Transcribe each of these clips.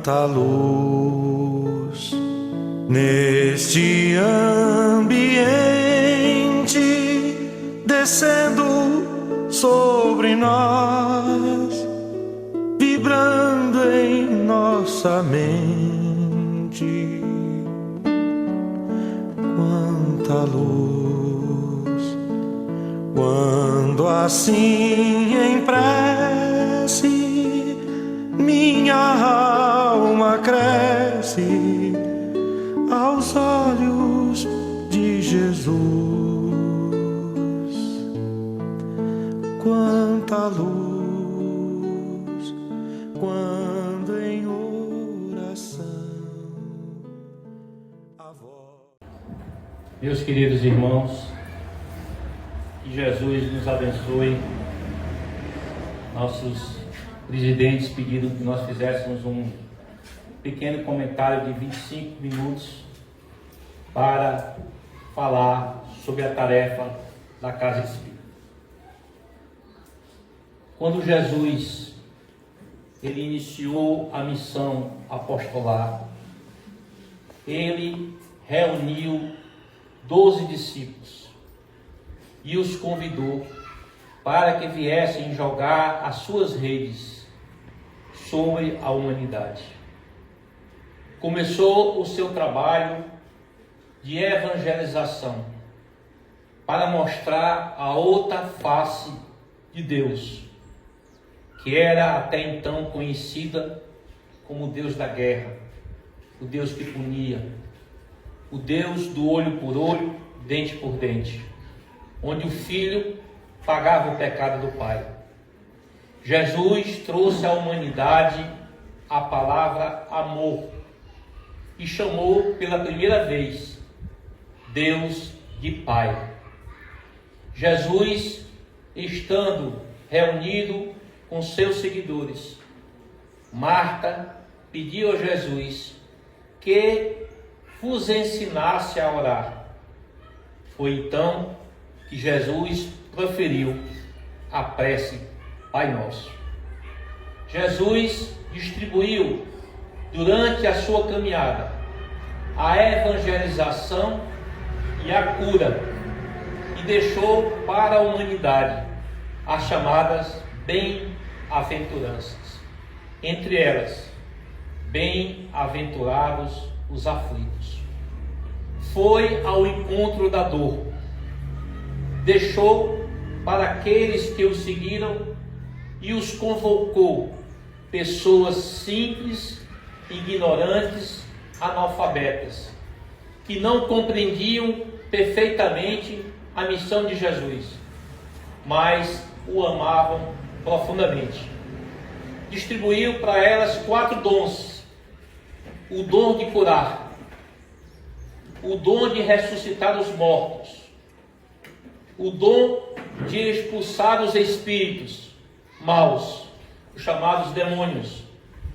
Quanta luz neste ambiente descendo sobre nós, vibrando em nossa mente. Quanta luz, quando assim em prece minha alma cresce aos olhos de Jesus. Quanta luz, quando em oração a voz. Meus queridos irmãos, que Jesus nos abençoe. Nossos presidentes pediram que nós fizéssemos um pequeno comentário de 25 minutos para falar sobre a tarefa da Casa Espírita. Quando Jesus ele iniciou a missão apostolar, ele reuniu 12 discípulos e os convidou para que viessem jogar as suas redes sobre a humanidade. Começou o seu trabalho de evangelização para mostrar a outra face de Deus, que era até então conhecida como o Deus da guerra, o Deus que punia, o Deus do olho por olho, dente por dente, onde o Filho pagava o pecado do Pai. Jesus trouxe à humanidade a palavra amor e chamou pela primeira vez Deus de Pai. Jesus, estando reunido com seus seguidores, Marta pediu a Jesus que vos ensinasse a orar. Foi então que Jesus proferiu a prece Pai Nosso. Jesus distribuiu durante a sua caminhada a evangelização e a cura e deixou para a humanidade as chamadas bem-aventuranças. Entre elas, bem-aventurados os aflitos. Foi ao encontro da dor. Deixou para aqueles que o seguiram e os convocou pessoas simples, ignorantes, analfabetas, que não compreendiam perfeitamente a missão de Jesus, mas o amavam profundamente. Distribuiu para elas 4 dons: o dom de curar, o dom de ressuscitar os mortos, o dom de expulsar os espíritos maus, os chamados demônios,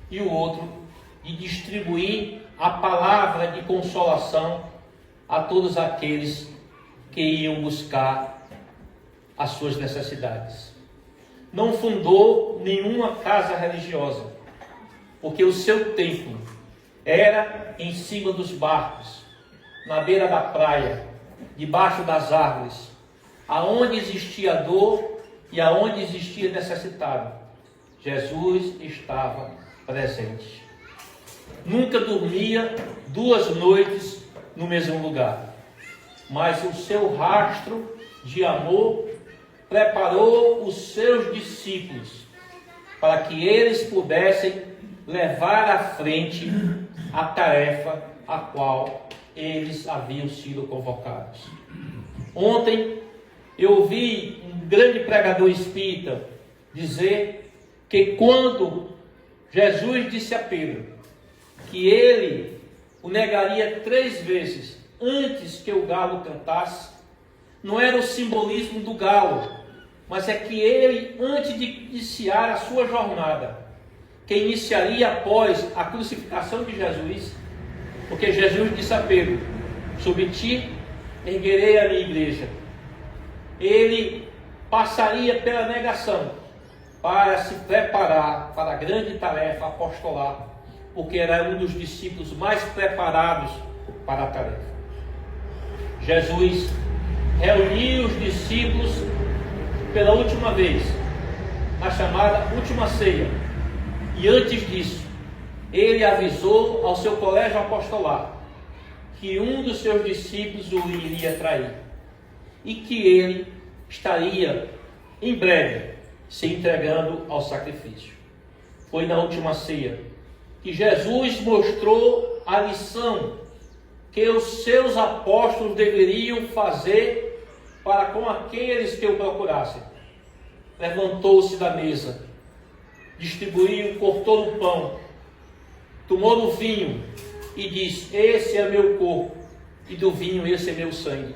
e o outro de distribuir a palavra de consolação a todos aqueles que iam buscar as suas necessidades. Não fundou nenhuma casa religiosa, porque o seu templo era em cima dos barcos, na beira da praia, debaixo das árvores, aonde existia dor e aonde existia necessitado, Jesus estava presente. Nunca dormia 2 noites no mesmo lugar, mas o seu rastro de amor preparou os seus discípulos para que eles pudessem levar à frente a tarefa a qual eles haviam sido convocados. Ontem eu ouvi um grande pregador espírita dizer que quando Jesus disse a Pedro que ele o negaria 3 vezes antes que o galo cantasse, não era o simbolismo do galo, mas é que ele, antes de iniciar a sua jornada, que iniciaria após a crucificação de Jesus, porque Jesus disse a Pedro: sobre ti erguerei a minha igreja. Ele passaria pela negação para se preparar para a grande tarefa apostolar porque era um dos discípulos mais preparados para a tarefa. Jesus reuniu os discípulos pela última vez, na chamada última ceia. E antes disso, ele avisou ao seu colégio apostolar que um dos seus discípulos o iria trair e que ele estaria em breve se entregando ao sacrifício. Foi na última ceia que Jesus mostrou a lição que os seus apóstolos deveriam fazer para com aqueles que o procurassem. Levantou-se da mesa, distribuiu, cortou o pão, tomou o vinho e disse: esse é meu corpo, e do vinho esse é meu sangue.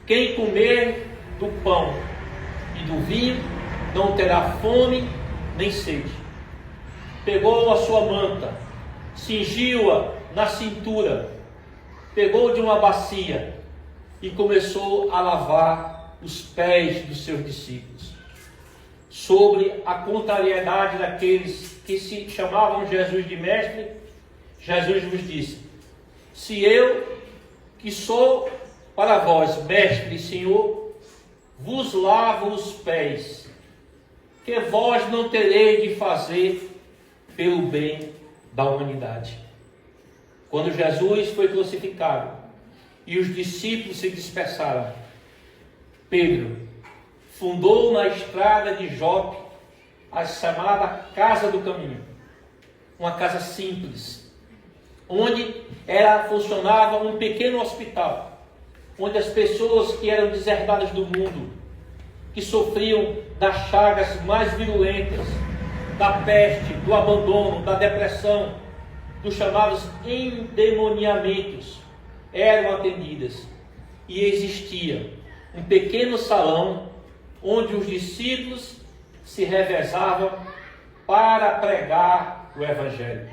Quem comer do pão e do vinho não terá fome nem sede. Pegou a sua manta, cingiu-a na cintura, pegou de uma bacia e começou a lavar os pés dos seus discípulos. Sobre a contrariedade daqueles que se chamavam Jesus de mestre, Jesus vos disse: se eu, que sou para vós mestre e senhor, vos lavo os pés, que vós não tereis de fazer pelo bem da humanidade. Quando Jesus foi crucificado e os discípulos se dispersaram, Pedro fundou na estrada de Jope a chamada Casa do Caminho, uma casa simples, onde funcionava um pequeno hospital, onde as pessoas que eram deserdadas do mundo, que sofriam das chagas mais virulentas, da peste, do abandono, da depressão, dos chamados endemoniamentos, eram atendidas. E existia um pequeno salão onde os discípulos se revezavam para pregar o Evangelho.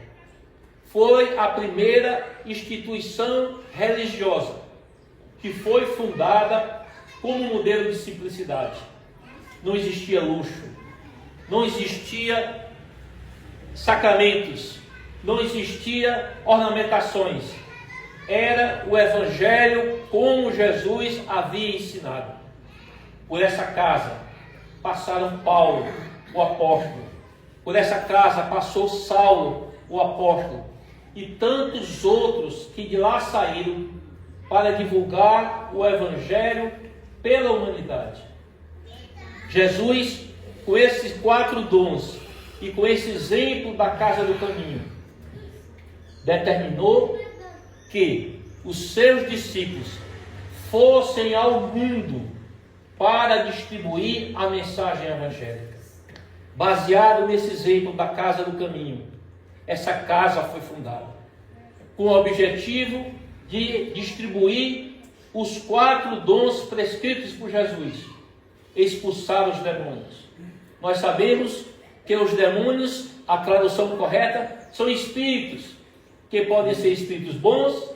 Foi a primeira instituição religiosa que foi fundada como modelo de simplicidade. Não existia luxo, não existia sacramentos, não existia ornamentações. Era o Evangelho como Jesus havia ensinado. Por essa casa passaram Paulo, o apóstolo. Por essa casa passou Saulo, o apóstolo. E tantos outros que de lá saíram para divulgar o Evangelho pela humanidade. Jesus, com esses 4 dons e com esse exemplo da Casa do Caminho, determinou que os seus discípulos fossem ao mundo para distribuir a mensagem evangélica. Baseado nesse exemplo da Casa do Caminho, essa casa foi fundada com o objetivo de distribuir os 4 dons prescritos por Jesus: expulsar os demônios. Nós sabemos que os demônios, a tradução correta, são espíritos, que podem ser espíritos bons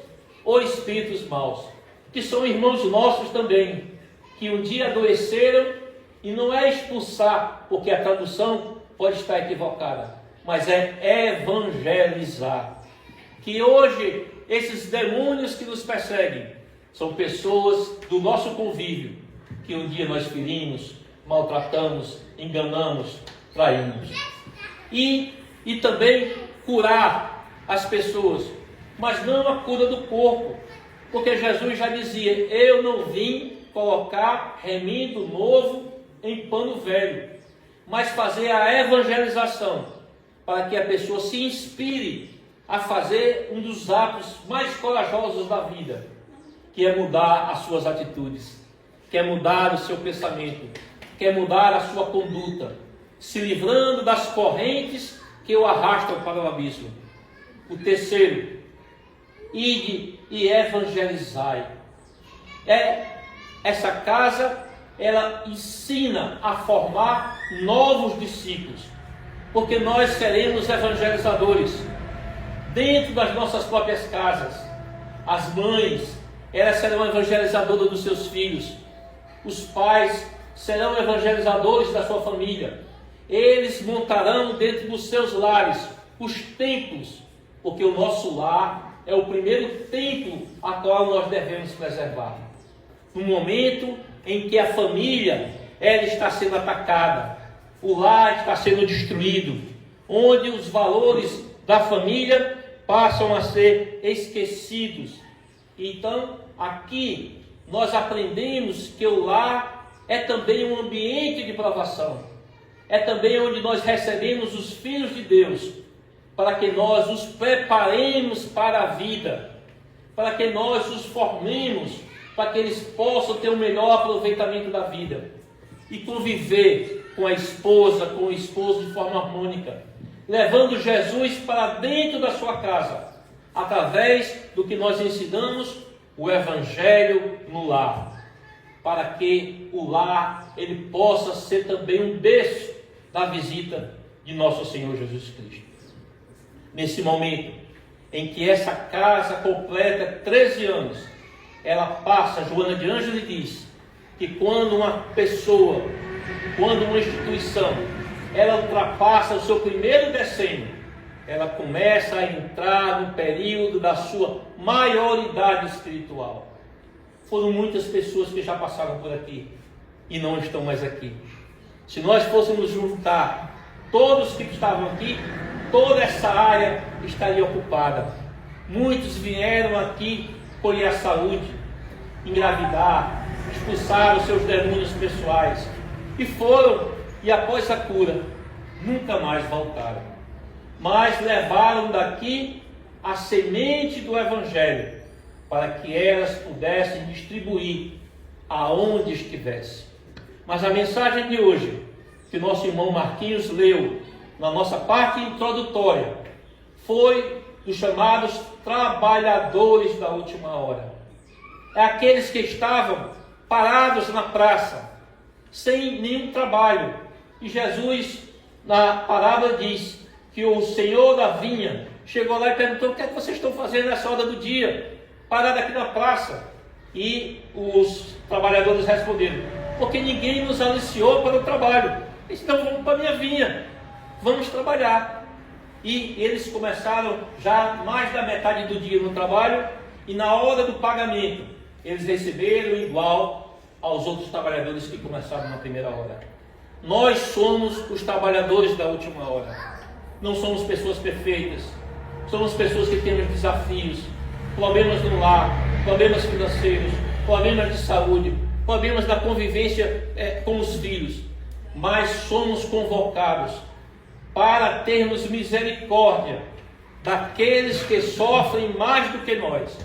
ou espíritos maus, que são irmãos nossos também, que um dia adoeceram, e não é expulsar, porque a tradução pode estar equivocada, mas é evangelizar. Que hoje esses demônios que nos perseguem são pessoas do nosso convívio, que um dia nós ferimos, maltratamos, enganamos, traímos. E também curar as pessoas, mas não a cura do corpo, porque Jesus já dizia: eu não vim colocar remindo novo em pano velho, mas fazer a evangelização, para que a pessoa se inspire a fazer um dos atos mais corajosos da vida, que é mudar as suas atitudes, que é mudar o seu pensamento, que é mudar a sua conduta, se livrando das correntes que o arrastam para o abismo. O terceiro: ide e evangelizai. Essa casa, ela ensina a formar novos discípulos, porque nós seremos evangelizadores dentro das nossas próprias casas. As mães, elas serão evangelizadoras dos seus filhos. Os pais serão evangelizadores da sua família. Eles montarão dentro dos seus lares os templos porque o nosso lar é o primeiro templo a qual nós devemos preservar. No momento em que a família ela está sendo atacada, o lar está sendo destruído, onde os valores da família passam a ser esquecidos. Então, aqui nós aprendemos que o lar é também um ambiente de provação. É também onde nós recebemos os filhos de Deus, para que nós os preparemos para a vida, para que nós os formemos, para que eles possam ter o melhor aproveitamento da vida e conviver com a esposa, com o esposo de forma harmônica, levando Jesus para dentro da sua casa, através do que nós ensinamos, o Evangelho no lar, para que o lar ele possa ser também um berço da visita de nosso Senhor Jesus Cristo. Nesse momento em que essa casa completa 13 anos, ela passa, Joana de Ângeles diz, que quando uma pessoa, quando uma instituição, ela ultrapassa o seu primeiro decênio, ela começa a entrar no período da sua maioridade espiritual. Foram muitas pessoas que já passaram por aqui e não estão mais aqui. Se nós fôssemos juntar todos que estavam aqui, toda essa área estaria ocupada. Muitos vieram aqui colher a saúde, engravidar, expulsar os seus demônios pessoais e foram, e após a cura, nunca mais voltaram. Mas levaram daqui a semente do Evangelho, para que elas pudessem distribuir aonde estivesse. Mas a mensagem de hoje, que nosso irmão Marquinhos leu na nossa parte introdutória, foi dos chamados trabalhadores da última hora. É aqueles que estavam parados na praça, sem nenhum trabalho. E Jesus, na parábola, diz que o senhor da vinha chegou lá e perguntou: o que é que vocês estão fazendo nessa hora do dia, parado aqui na praça? E os trabalhadores responderam: porque ninguém nos aliciou para o trabalho. Então vamos para a minha vinha, vamos trabalhar. E eles começaram já mais da metade do dia no trabalho, e na hora do pagamento eles receberam igual aos outros trabalhadores que começaram na primeira hora. Nós somos os trabalhadores da última hora. Não somos pessoas perfeitas, somos pessoas que temos desafios, problemas no lar, problemas financeiros, problemas de saúde, problemas da convivência com os filhos, mas somos convocados para termos misericórdia daqueles que sofrem mais do que nós.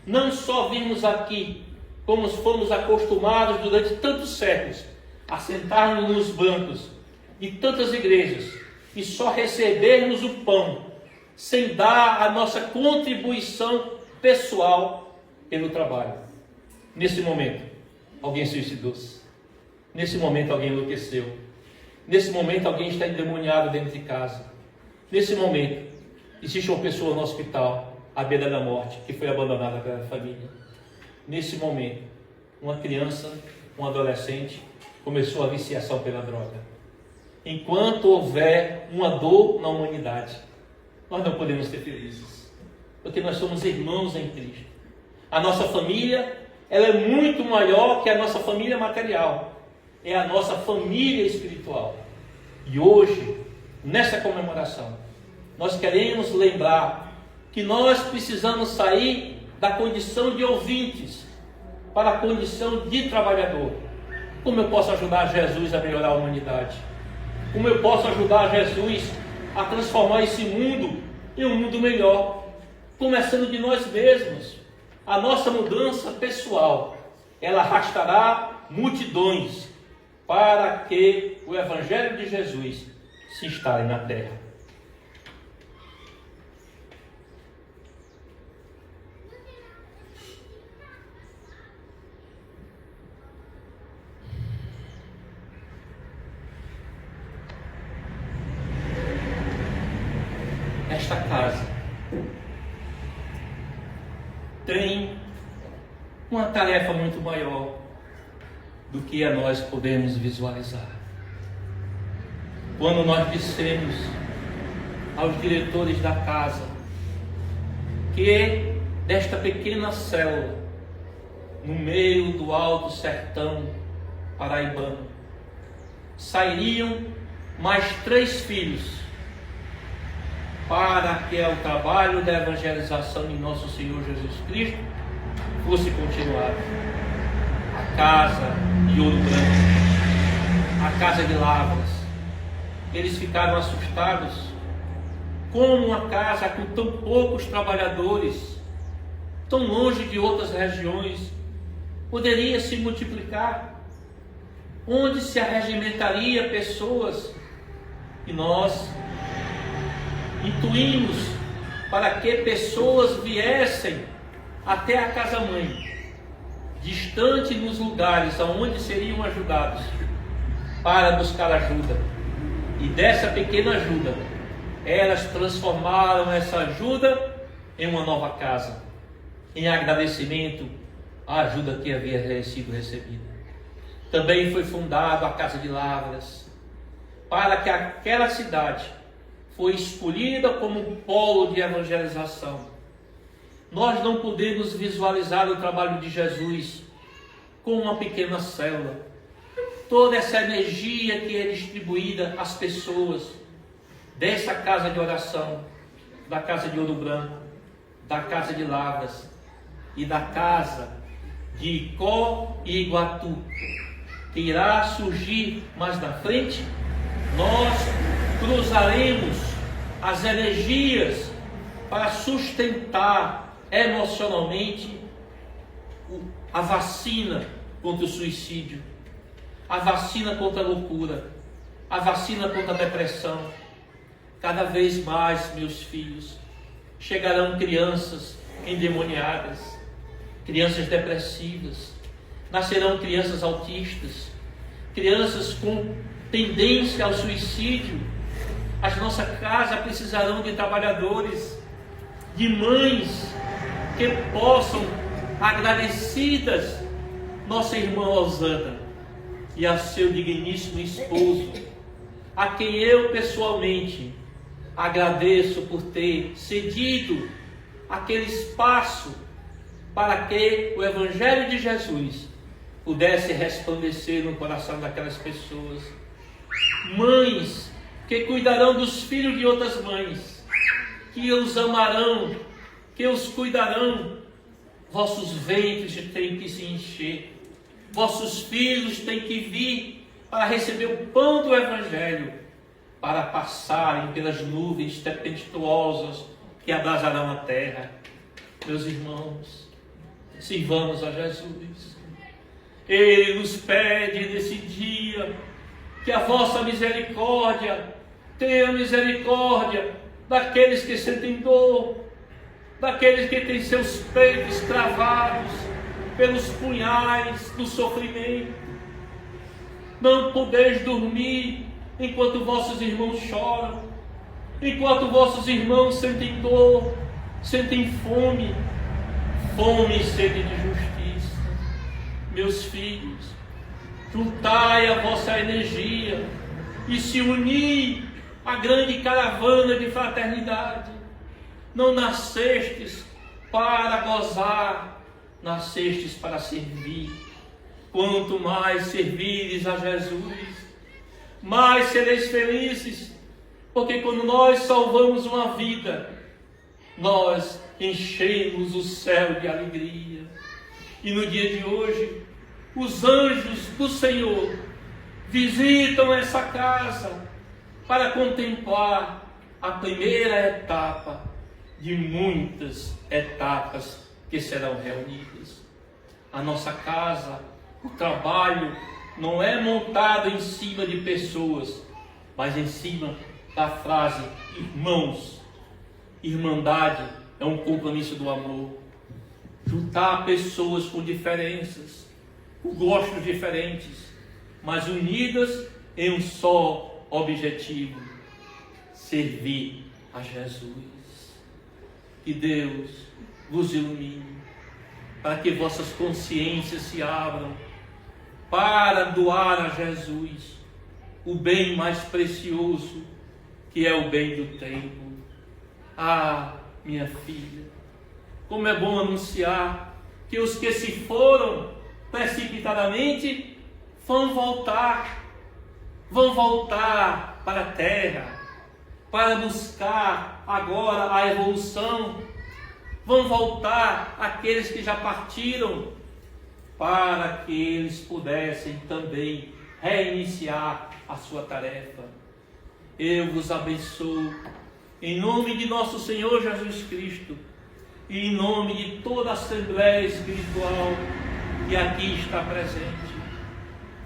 Não só vimos aqui, como fomos acostumados durante tantos séculos, a sentarmos nos bancos de tantas igrejas e só recebermos o pão, sem dar a nossa contribuição pessoal pelo trabalho. Nesse momento, alguém suicidou-se. Nesse momento, alguém enlouqueceu. Nesse momento, alguém está endemoniado dentro de casa. Nesse momento, existe uma pessoa no hospital, à beira da morte, que foi abandonada pela família. Nesse momento, uma criança, um adolescente, começou a viciação pela droga. Enquanto houver uma dor na humanidade, nós não podemos ser felizes, porque nós somos irmãos em Cristo. A nossa família, ela é muito maior que a nossa família material. É a nossa família espiritual. E hoje, nessa comemoração, nós queremos lembrar que nós precisamos sair da condição de ouvintes para a condição de trabalhador. Como eu posso ajudar Jesus a melhorar a humanidade? Como eu posso ajudar Jesus a transformar esse mundo em um mundo melhor? Começando de nós mesmos. A nossa mudança pessoal, ela arrastará multidões para que o Evangelho de Jesus se instale na terra. Esta casa tem uma tarefa muito maior do que a nós podemos visualizar. Quando nós dissemos aos diretores da casa que desta pequena célula, no meio do alto sertão paraibano, sairiam mais 3 filhos para que o trabalho da evangelização de nosso Senhor Jesus Cristo fosse continuado. A casa de Ouro Branco, a casa de Lavras. Eles ficaram assustados. Como uma casa com tão poucos trabalhadores, tão longe de outras regiões, poderia se multiplicar? Onde se arregimentaria pessoas? E nós intuímos para que pessoas viessem até a casa-mãe, distante nos lugares aonde seriam ajudados, para buscar ajuda. E dessa pequena ajuda, elas transformaram essa ajuda em uma nova casa, em agradecimento à ajuda que havia sido recebida. Também foi fundada a Casa de Lavras, para que aquela cidade foi escolhida como um polo de evangelização. Nós não podemos visualizar o trabalho de Jesus com uma pequena célula. Toda essa energia que é distribuída às pessoas dessa casa de oração, da casa de Ouro Branco, da casa de Lavras e da casa de Icó e Iguatu, que irá surgir mais na frente, nós cruzaremos as energias para sustentar emocionalmente a vacina contra o suicídio, a vacina contra a loucura, a vacina contra a depressão. Cada vez mais, meus filhos, chegarão crianças endemoniadas, crianças depressivas, nascerão crianças autistas, crianças com tendência ao suicídio. As nossas casas precisarão de trabalhadores, de mães que possam, agradecidas, nossa irmã Osana e a seu digníssimo esposo, a quem eu pessoalmente agradeço por ter cedido aquele espaço para que o Evangelho de Jesus pudesse resplandecer no coração daquelas pessoas. Mães que cuidarão dos filhos de outras mães, que os amarão, que os cuidarão. Vossos ventres têm que se encher, vossos filhos têm que vir para receber o pão do Evangelho, para passarem pelas nuvens tempestuosas que abrasarão a terra. Meus irmãos, sirvamos a Jesus. Ele nos pede nesse dia que a vossa misericórdia tenha misericórdia daqueles que sentem dor, daqueles que têm seus peitos cravados pelos punhais do sofrimento. Não podeis dormir enquanto vossos irmãos choram, enquanto vossos irmãos sentem dor, sentem fome e sede de justiça. Meus filhos, juntai a vossa energia e se uni à grande caravana de fraternidade. Não nascestes para gozar, nascestes para servir. Quanto mais servires a Jesus, mais sereis felizes, porque quando nós salvamos uma vida, nós enchemos o céu de alegria. E no dia de hoje, os anjos do Senhor visitam essa casa para contemplar a primeira etapa de muitas etapas que serão reunidas. A nossa casa, o trabalho, não é montado em cima de pessoas, mas em cima da frase irmãos. Irmandade é um compromisso do amor. Juntar pessoas com diferenças, com gostos diferentes, mas unidas em um só objetivo: servir a Jesus. Que Deus vos ilumine, para que vossas consciências se abram para doar a Jesus o bem mais precioso, que é o bem do tempo. Ah, minha filha, como é bom anunciar que os que se foram precipitadamente vão voltar para a terra, para buscar agora a evolução. Vão voltar aqueles que já partiram, para que eles pudessem também reiniciar a sua tarefa. Eu vos abençoo, em nome de nosso Senhor Jesus Cristo, e em nome de toda a Assembleia Espiritual que aqui está presente,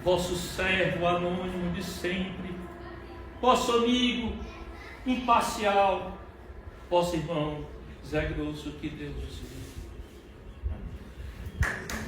vosso servo anônimo de sempre, vosso amigo imparcial, vosso irmão Zé Grosso, que Deus os bendiga.